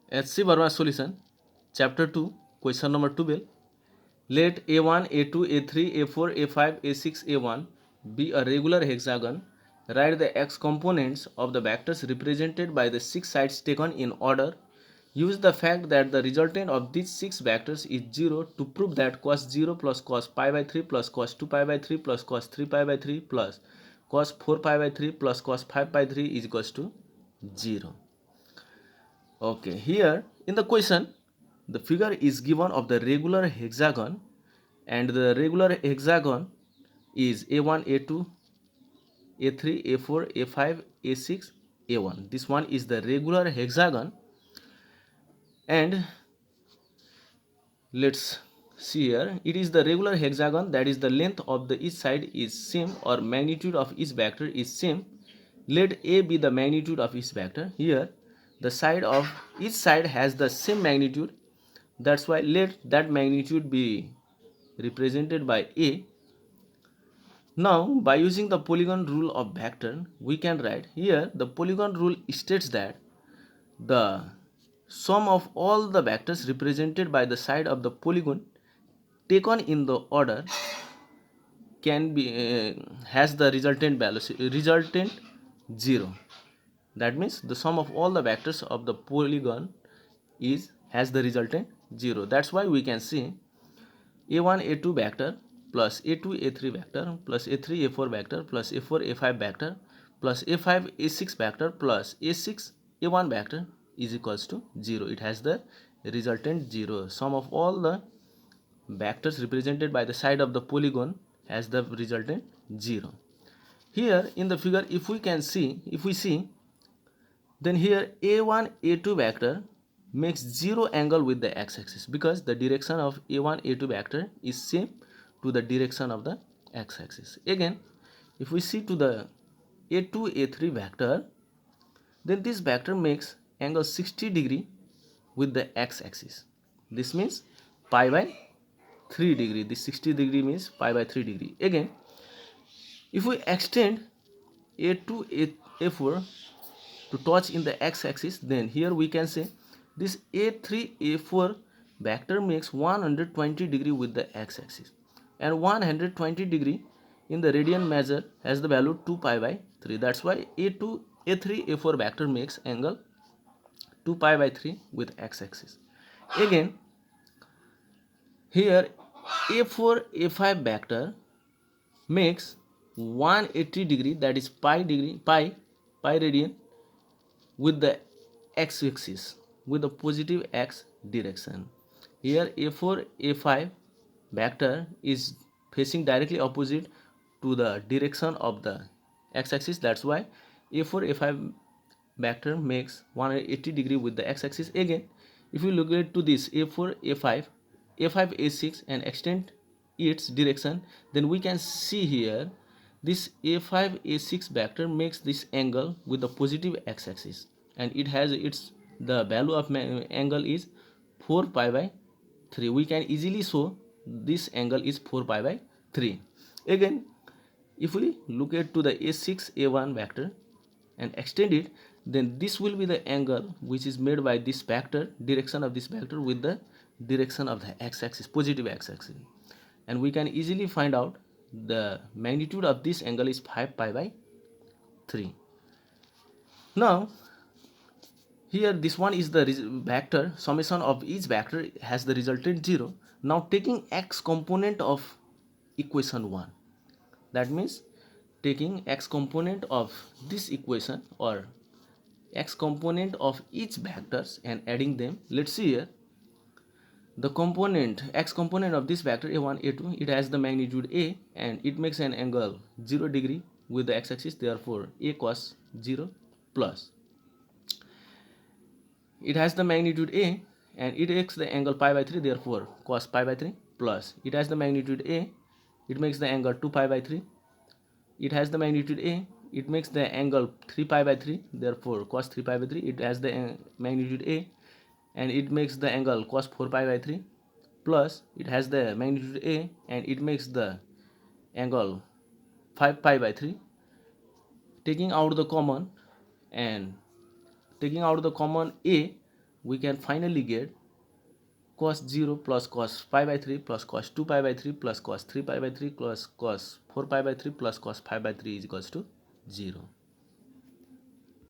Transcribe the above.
HC Verma solution, chapter 2, question number 12. Let A1, A2, A3, A4, A5, A6, A1 be a regular hexagon. Write the x components of the vectors represented by the six sides taken in order. Use the fact that the resultant of these six vectors is 0 to prove that cos 0 plus cos pi by 3 plus cos 2 pi by 3 plus cos 3 pi by 3 plus cos 4 pi by 3 plus cos 5 by 3 is equals to 0. Okay, here in the question, the figure is given of the regular hexagon, and the regular hexagon is A1, A2, A3, A4, A5, A6, A1. This one is the regular hexagon, and let's see here. It is the regular hexagon, that is the length of the each side is same or magnitude of each vector is same. Let A be the magnitude of each vector. Here the side of each side has the same magnitude. That's why let that magnitude be represented by A. Now by using the polygon rule of vector, we can write here the polygon rule states that the sum of all the vectors represented by the side of the polygon taken in the order can be has the resultant 0. That means the sum of all the vectors of the polygon is has the resultant 0. That's why we can see a1 a2 vector plus a2 a3 vector plus a3 a4 vector plus a4 a5 vector plus a5 a6 vector plus a6 a1 vector is equals to 0. It has the resultant 0. Sum of all the vectors represented by the side of the polygon has the resultant 0. Here in the figure, if we see, then here a1 a2 vector makes 0 angle with the x-axis, because the direction of a1 a2 vector is same to the direction of the x-axis. Again, if we see to the a2 a3 vector, then this vector makes angle 60 degree with the x-axis. This means pi by 3 degree. This 60 degree means pi by 3 degree. Again, if we extend a2 a4 to touch in the x-axis, then here we can say this a3 a4 vector makes 120 degree with the x-axis, and 120 degree in the radian measure has the value 2 pi by 3. That's why a2 a3 a4 vector makes angle 2 pi by 3 with x-axis. Again, here a4 a5 vector makes 180 degree, that is pi radian with the x-axis with the positive x direction. Here a4 a5 vector is facing directly opposite to the direction of the x-axis. That's why a4 a5 vector makes 180 degree with the x-axis. Again, if you look at to this a4 a5 a5 a6 and extend its direction, then we can see here this a5 a6 vector makes this angle with the positive x-axis, and it has its the value of angle is 4 pi by 3. We can easily show this angle is 4 pi by 3. Again, if we look at to the a6 a1 vector and extend it, then this will be the angle which is made by this vector, direction of this vector with the direction of the x-axis, positive x-axis, and we can easily find out the magnitude of this angle is 5 pi by 3. Now here this one is the vector, summation of each vector has the resultant 0. Now taking x component of equation 1, that means taking x component of this equation or x component of each vectors and adding them. Let's see here the component x component of this vector a1 a2, it has the magnitude a and it makes an angle 0 degree with the x-axis. Therefore a cos 0 plus it has the magnitude a and it makes the angle pi by 3, therefore cos pi by 3 plus it has the magnitude a, it makes the angle 2 pi by 3. It has the magnitude a, it makes the angle 3 pi by 3, therefore cos 3 pi by 3. It has the magnitude a and it makes the angle cos 4 pi by 3 plus it has the magnitude a and it makes the angle 5 pi by 3. Taking out the common and taking out the common a, we can finally get cos 0 plus cos pi by 3 plus cos 2 pi by 3 plus cos 3 pi by 3 plus cos 4 pi by 3 plus cos 5 by 3 is equals to 0.